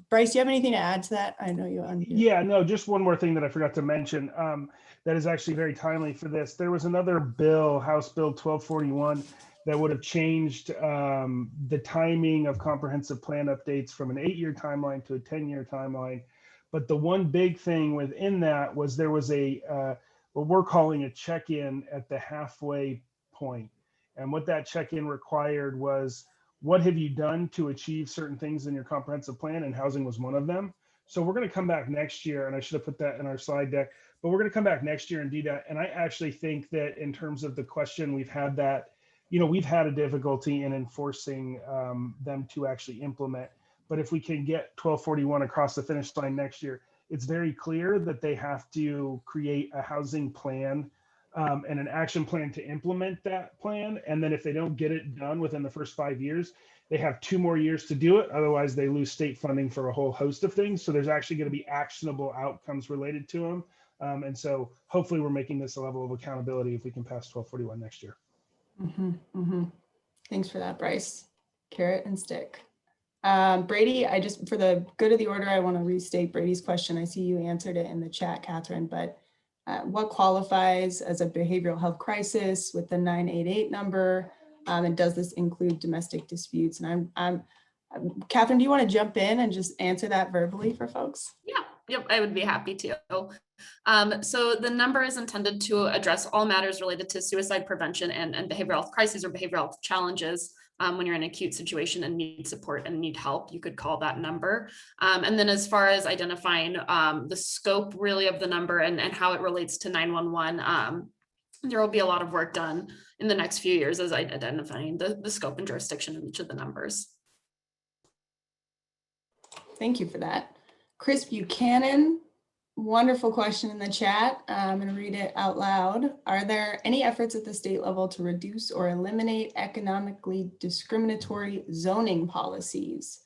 Bryce, do you have anything to add to that? I know you unmuted. Yeah, no, just one more thing that I forgot to mention that is actually very timely for this. There was another bill, House Bill 1241, that would have changed the timing of comprehensive plan updates from an 8-year timeline to a 10-year timeline. But the one big thing within that was there was a what we're calling a check-in at the halfway point. And what that check-in required was, what have you done to achieve certain things in your comprehensive plan? And housing was one of them. So we're going to come back next year, and I should have put that in our slide deck, but we're going to come back next year and do that. And I actually think that in terms of the question, we've had that, you know, we've had a difficulty in enforcing them to actually implement. But if we can get 1241 across the finish line next year, it's very clear that they have to create a housing plan and an action plan to implement that plan. And then if they don't get it done within the first 5 years, they have 2 more years to do it. Otherwise, they lose state funding for a whole host of things. So there's actually going to be actionable outcomes related to them. And so hopefully we're making this a level of accountability if we can pass 1241 next year. Thanks for that, Bryce. Carrot and stick. Brady, for the good of the order, I want to restate Brady's question. I see you answered it in the chat, Catherine, but what qualifies as a behavioral health crisis with the 988 number? And does this include domestic disputes? And Catherine, do you want to jump in and just answer that verbally for folks? Yeah, Yep, I would be happy to. So the number is intended to address all matters related to suicide prevention and behavioral health crises or behavioral health challenges. When you're in an acute situation and need support and need help, you could call that number. And then as far as identifying the scope really of the number and how it relates to 911, there will be a lot of work done in the next few years as identifying the scope and jurisdiction of each of the numbers. Thank you for that. Chris Buchanan, wonderful question in the chat. I'm going to read it out loud. Are there any efforts at the state level to reduce or eliminate economically discriminatory zoning policies?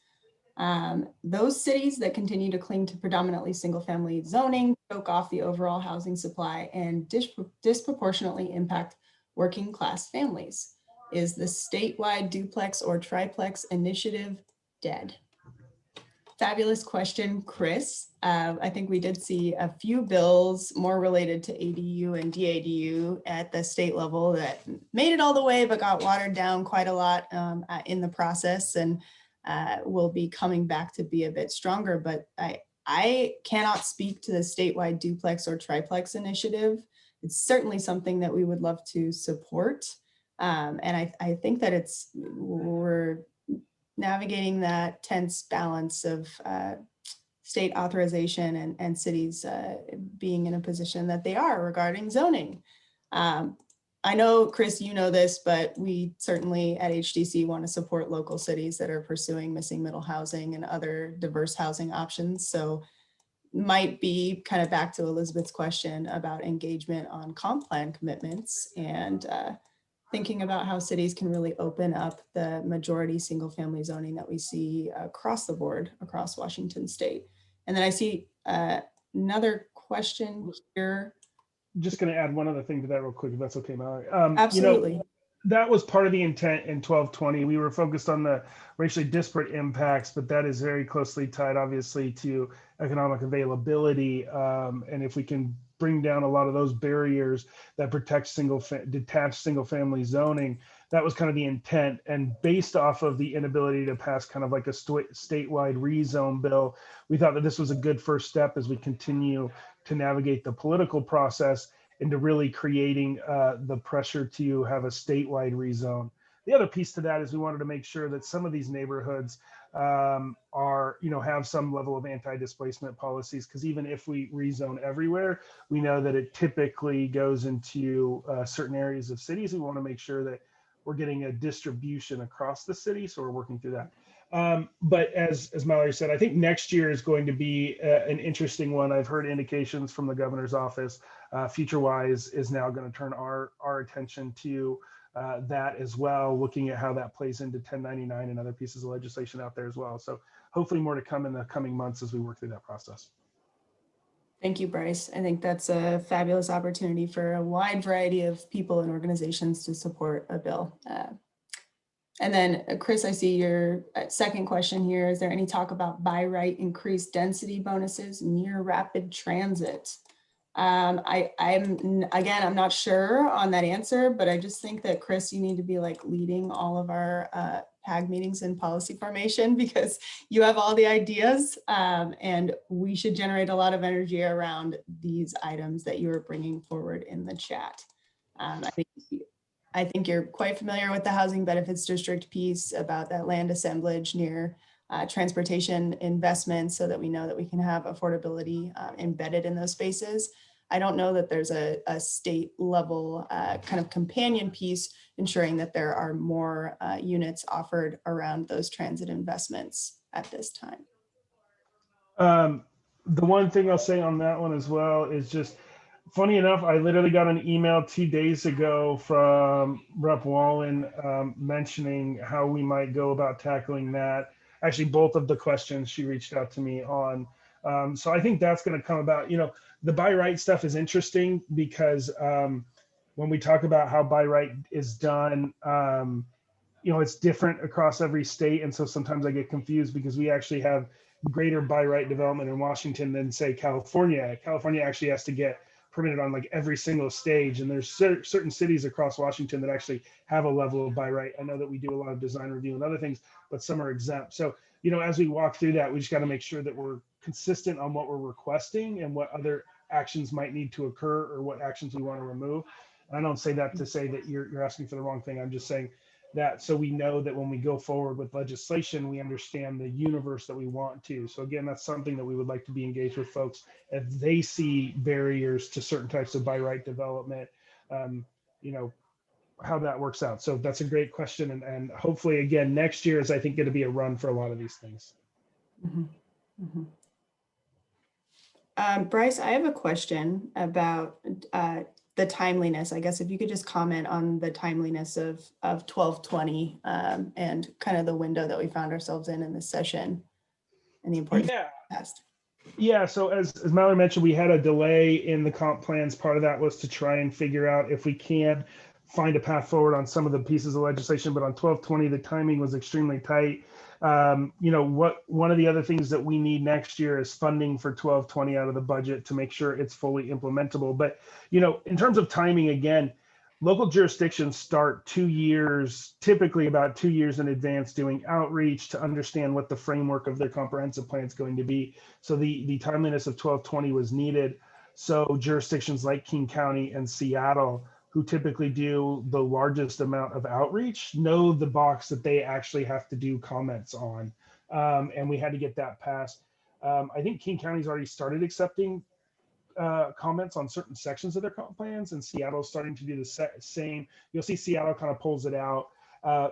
Those cities that continue to cling to predominantly single-family zoning choke off the overall housing supply and disproportionately impact working class families. Is the statewide duplex or triplex initiative dead? Fabulous question, Chris. I think we did see a few bills more related to ADU and DADU at the state level that made it all the way, but got watered down quite a lot in the process, and will be coming back to be a bit stronger. But I cannot speak to the statewide duplex or triplex initiative. It's certainly something that we would love to support. And I think that we're navigating that tense balance of state authorization and cities being in a position that they are regarding zoning. I know, Chris, you know this, but we certainly at HDC want to support local cities that are pursuing missing middle housing and other diverse housing options. So might be kind of back to Elizabeth's question about engagement on comp plan commitments and thinking about how cities can really open up the majority single family zoning that we see across the board, across Washington state. And then I see another question here. Just going to add one other thing to that real quick, if that's okay, Mallory. Absolutely. You know, that was part of the intent in 1220. We were focused on the racially disparate impacts, but that is very closely tied, obviously, to economic availability. And if we can bring down a lot of those barriers that protect detached single family zoning, that was kind of the intent. And based off of the inability to pass kind of like a statewide rezone bill, we thought that this was a good first step as we continue to navigate the political process into really creating the pressure to have a statewide rezone. The other piece to that is we wanted to make sure that some of these neighborhoods are, have some level of anti-displacement policies, because even if we rezone everywhere, we know that it typically goes into certain areas of cities. We want to make sure that we're getting a distribution across the city, so we're working through that. But as Mallory said, I think next year is going to be an interesting one. I've heard indications from the governor's office. Futurewise is now going to turn our attention to that as well, looking at how that plays into 1099 and other pieces of legislation out there as well. So hopefully more to come in the coming months as we work through that process. Thank you, Bryce. I think that's a fabulous opportunity for a wide variety of people and organizations to support a bill. And then, Chris, I see your second question here. Is there any talk about by right increased density bonuses near rapid transit? I'm not sure on that answer, but I just think that, Chris, you need to be like leading all of our PAG meetings and policy formation, because you have all the ideas and we should generate a lot of energy around these items that you are bringing forward in the chat. I think you're quite familiar with the housing benefits district piece about that land assemblage near transportation investments, so that we know that we can have affordability embedded in those spaces. I don't know that there's a state level kind of companion piece ensuring that there are more units offered around those transit investments at this time. The one thing I'll say on that one as well is just, funny enough, I literally got an email 2 days ago from Rep. Wallen mentioning how we might go about tackling that. Actually, both of the questions she reached out to me on. So I think that's going to come about. The by right stuff is interesting because when we talk about how by right is done, it's different across every state. And so sometimes I get confused because we actually have greater by right development in Washington than, say, California. California actually has to get permitted on like every single stage. And there's certain cities across Washington that actually have a level of by right. I know that we do a lot of design review and other things, but some are exempt. So, as we walk through that, we just got to make sure that we're consistent on what we're requesting and what other actions might need to occur or what actions we want to remove. And I don't say that to say that you're asking for the wrong thing. I'm just saying that so we know that when we go forward with legislation, we understand the universe that we want to. So again, that's something that we would like to be engaged with folks if they see barriers to certain types of by right development, how that works out. So that's a great question. And hopefully again, next year is I think going to be a run for a lot of these things. Mhm. Mhm. Bryce, I have a question about the timeliness. I guess if you could just comment on the timeliness of 1220 and kind of the window that we found ourselves in this session and the importance of the past. Yeah, so as Mallory mentioned, we had a delay in the comp plans. Part of that was to try and figure out if we can find a path forward on some of the pieces of legislation, but on 1220, the timing was extremely tight. One of the other things that we need next year is funding for 1220 out of the budget to make sure it's fully implementable. But, in terms of timing, again, local jurisdictions start 2 years, typically about 2 years in advance, doing outreach to understand what the framework of their comprehensive plan is going to be. So the timeliness of 1220 was needed. So jurisdictions like King County and Seattle, who typically do the largest amount of outreach, know the box that they actually have to do comments on. And we had to get that passed. I think King County's already started accepting comments on certain sections of their comp plans, and Seattle's starting to do the same. You'll see Seattle kind of pulls it out,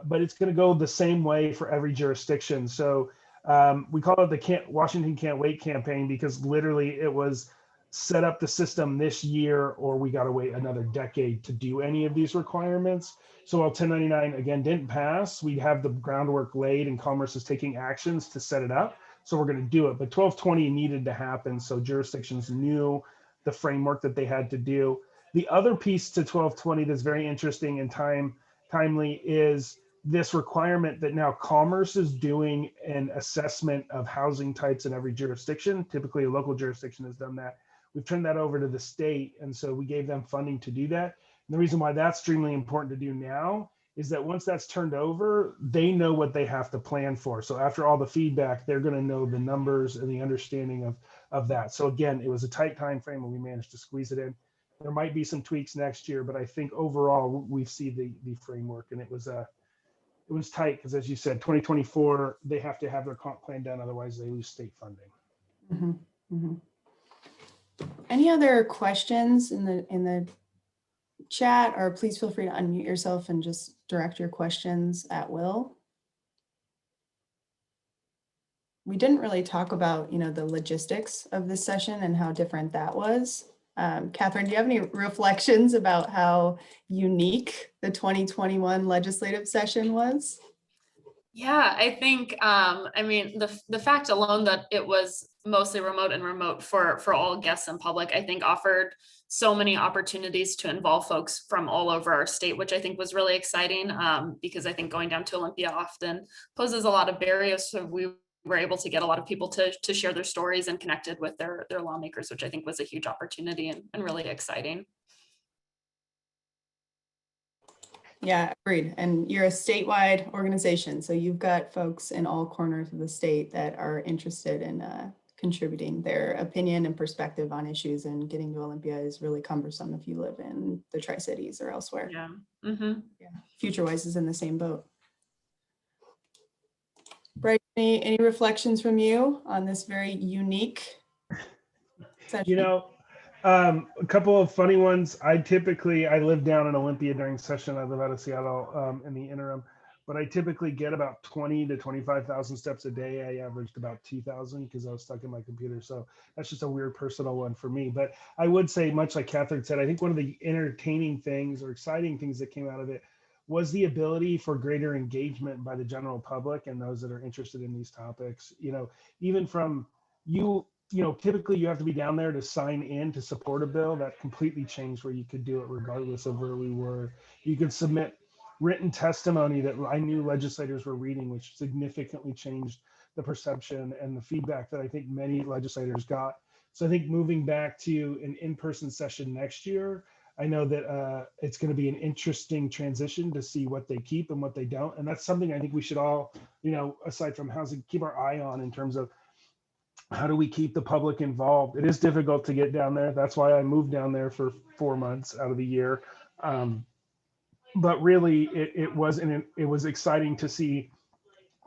but it's going to go the same way for every jurisdiction. So we call it the Washington Can't Wait campaign because literally it was set up the system this year or we got to wait another decade to do any of these requirements. So while 1099 again didn't pass, we have the groundwork laid and Commerce is taking actions to set it up. So we're going to do it, but 1220 needed to happen. So jurisdictions knew the framework that they had to do. The other piece to 1220 that's very interesting and timely is this requirement that now Commerce is doing an assessment of housing types in every jurisdiction. Typically a local jurisdiction has done that. We've turned that over to the state. And so we gave them funding to do that. And the reason why that's extremely important to do now is that once that's turned over, they know what they have to plan for. So after all the feedback, they're going to know the numbers and the understanding of that. So again, it was a tight time frame and we managed to squeeze it in. There might be some tweaks next year, but I think overall we see the framework, and it was tight because as you said, 2024, they have to have their comp plan done. Otherwise they lose state funding. Mm-hmm. Mm-hmm. Any other questions in the chat, or please feel free to unmute yourself and just direct your questions at will. We didn't really talk about, the logistics of this session and how different that was. Catherine, do you have any reflections about how unique the 2021 legislative session was? Yeah, I think, the fact alone that it was mostly remote for all guests and public, I think offered so many opportunities to involve folks from all over our state, which I think was really exciting because I think going down to Olympia often poses a lot of barriers. So we were able to get a lot of people to share their stories and connected with their lawmakers, which I think was a huge opportunity and really exciting. Yeah, agreed. And you're a statewide organization, so you've got folks in all corners of the state that are interested in contributing their opinion and perspective on issues, and getting to Olympia is really cumbersome if you live in the Tri-Cities or elsewhere. Yeah. Mm-hmm. Yeah. Futurewise is in the same boat. Bryce, any reflections from you on this very unique session? A couple of funny ones. I live down in Olympia during session. I live out of Seattle in the interim, but I typically get about 20 to 25,000 steps a day. I averaged about 2,000 because I was stuck in my computer. So that's just a weird personal one for me. But I would say, much like Catherine said, I think one of the entertaining things or exciting things that came out of it was the ability for greater engagement by the general public and those that are interested in these topics. Even from typically you have to be down there to sign in to support a bill. That completely changed where you could do it regardless of where we were. You could submit written testimony that I knew legislators were reading, which significantly changed the perception and the feedback that I think many legislators got So I think moving back to an in-person session next year, I know that it's going to be an interesting transition to see what they keep and what they don't. And that's something I think we should all, aside from housing, keep our eye on in terms of how do we keep the public involved. It is difficult to get down there. That's why I moved down there for 4 months out of the year. But really, it was exciting to see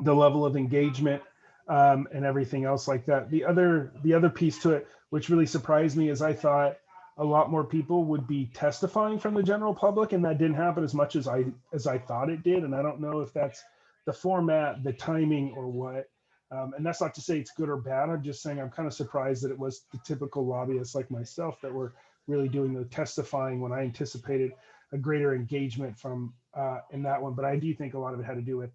the level of engagement and everything else like that. The other piece to it, which really surprised me, is I thought a lot more people would be testifying from the general public, and that didn't happen as much as I thought it did. And I don't know if that's the format, the timing, or what. And that's not to say it's good or bad. I'm just saying I'm kind of surprised that it was the typical lobbyists like myself that were really doing the testifying when I anticipated a greater engagement from in that one. But I do think a lot of it had to do with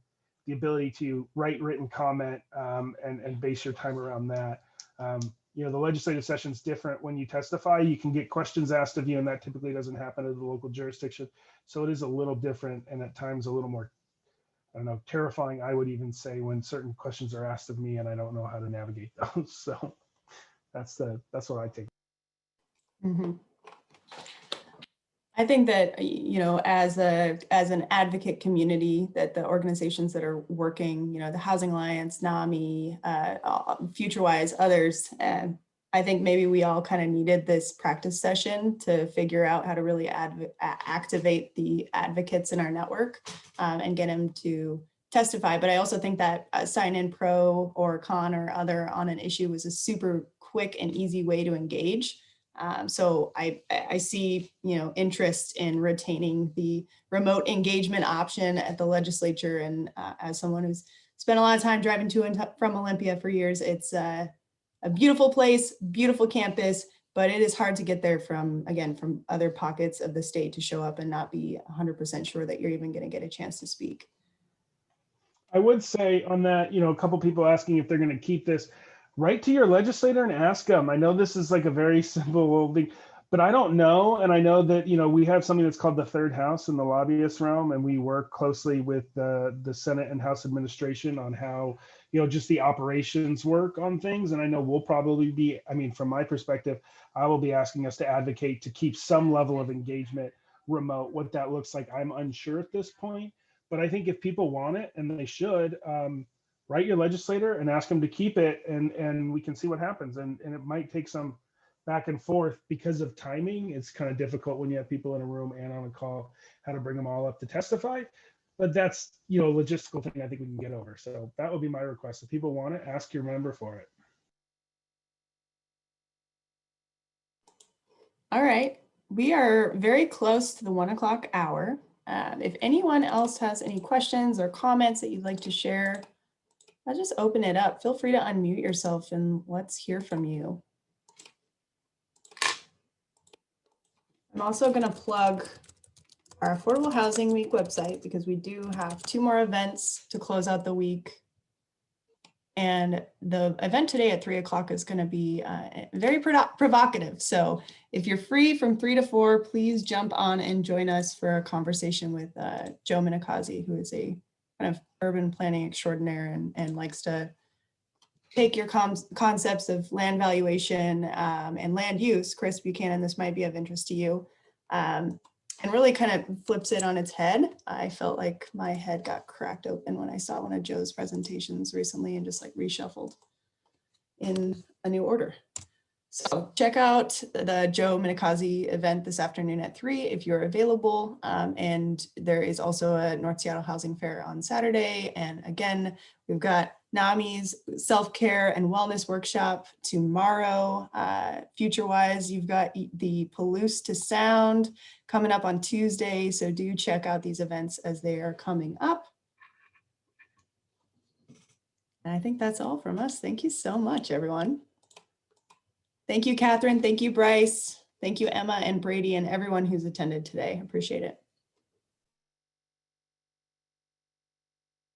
the ability to write written comment and base your time around that. The legislative session is different when you testify. You can get questions asked of you, and that typically doesn't happen in the local jurisdiction. So it is a little different, and at times a little more, I don't know, terrifying, I would even say, when certain questions are asked of me and I don't know how to navigate those. So that's what I think. Mm-hmm. I think that, as an advocate community, that the organizations that are working, the Housing Alliance, NAMI, Futurewise, others, I think maybe we all kind of needed this practice session to figure out how to really activate the advocates in our network and get them to testify. But I also think that sign in pro or con or other on an issue was a super quick and easy way to engage. So I see, interest in retaining the remote engagement option at the legislature. And as someone who's spent a lot of time driving to and from Olympia for years, it's a beautiful place, beautiful campus, but it is hard to get there from other pockets of the state to show up and not be 100% sure that you're even going to get a chance to speak. I would say on that, a couple people asking if they're going to keep this. Write to your legislator and ask them. I know this is like a very simple thing, but I don't know. And I know that, we have something that's called the third house in the lobbyist realm, and we work closely with the Senate and House administration on how, just the operations work on things. And I know we'll probably be, from my perspective, I will be asking us to advocate to keep some level of engagement remote. What that looks like, I'm unsure at this point, but I think if people want it, and they should, write your legislator and ask them to keep it, and we can see what happens. And it might take some back and forth because of timing. It's kind of difficult when you have people in a room and on a call, how to bring them all up to testify. But that's, a logistical thing I think we can get over. So that would be my request. If people want it, ask your member for it. All right. We are very close to the 1 o'clock hour. If anyone else has any questions or comments that you'd like to share, I'll just open it up. Feel free to unmute yourself and let's hear from you. I'm also going to plug our Affordable Housing Week website because we do have 2 more events to close out the week. And the event today at 3 o'clock is going to be very provocative. So if you're free from 3 to 4, please jump on and join us for a conversation with Joe Minikazi, who is a kind of urban planning extraordinaire and likes to take your concepts of land valuation and land use. Chris Buchanan, this might be of interest to you, and really kind of flips it on its head. I felt like my head got cracked open when I saw one of Joe's presentations recently and just like reshuffled in a new order. So check out the Joe Minikazi event this afternoon at 3 if you're available. And there is also a North Seattle Housing Fair on Saturday. And again, we've got NAMI's self-care and wellness workshop tomorrow. Futurewise, you've got the Palouse to Sound coming up on Tuesday. So do check out these events as they are coming up. And I think that's all from us. Thank you so much, everyone. Thank you, Catherine. Thank you, Bryce. Thank you, Emma and Brady and everyone who's attended today. Appreciate it.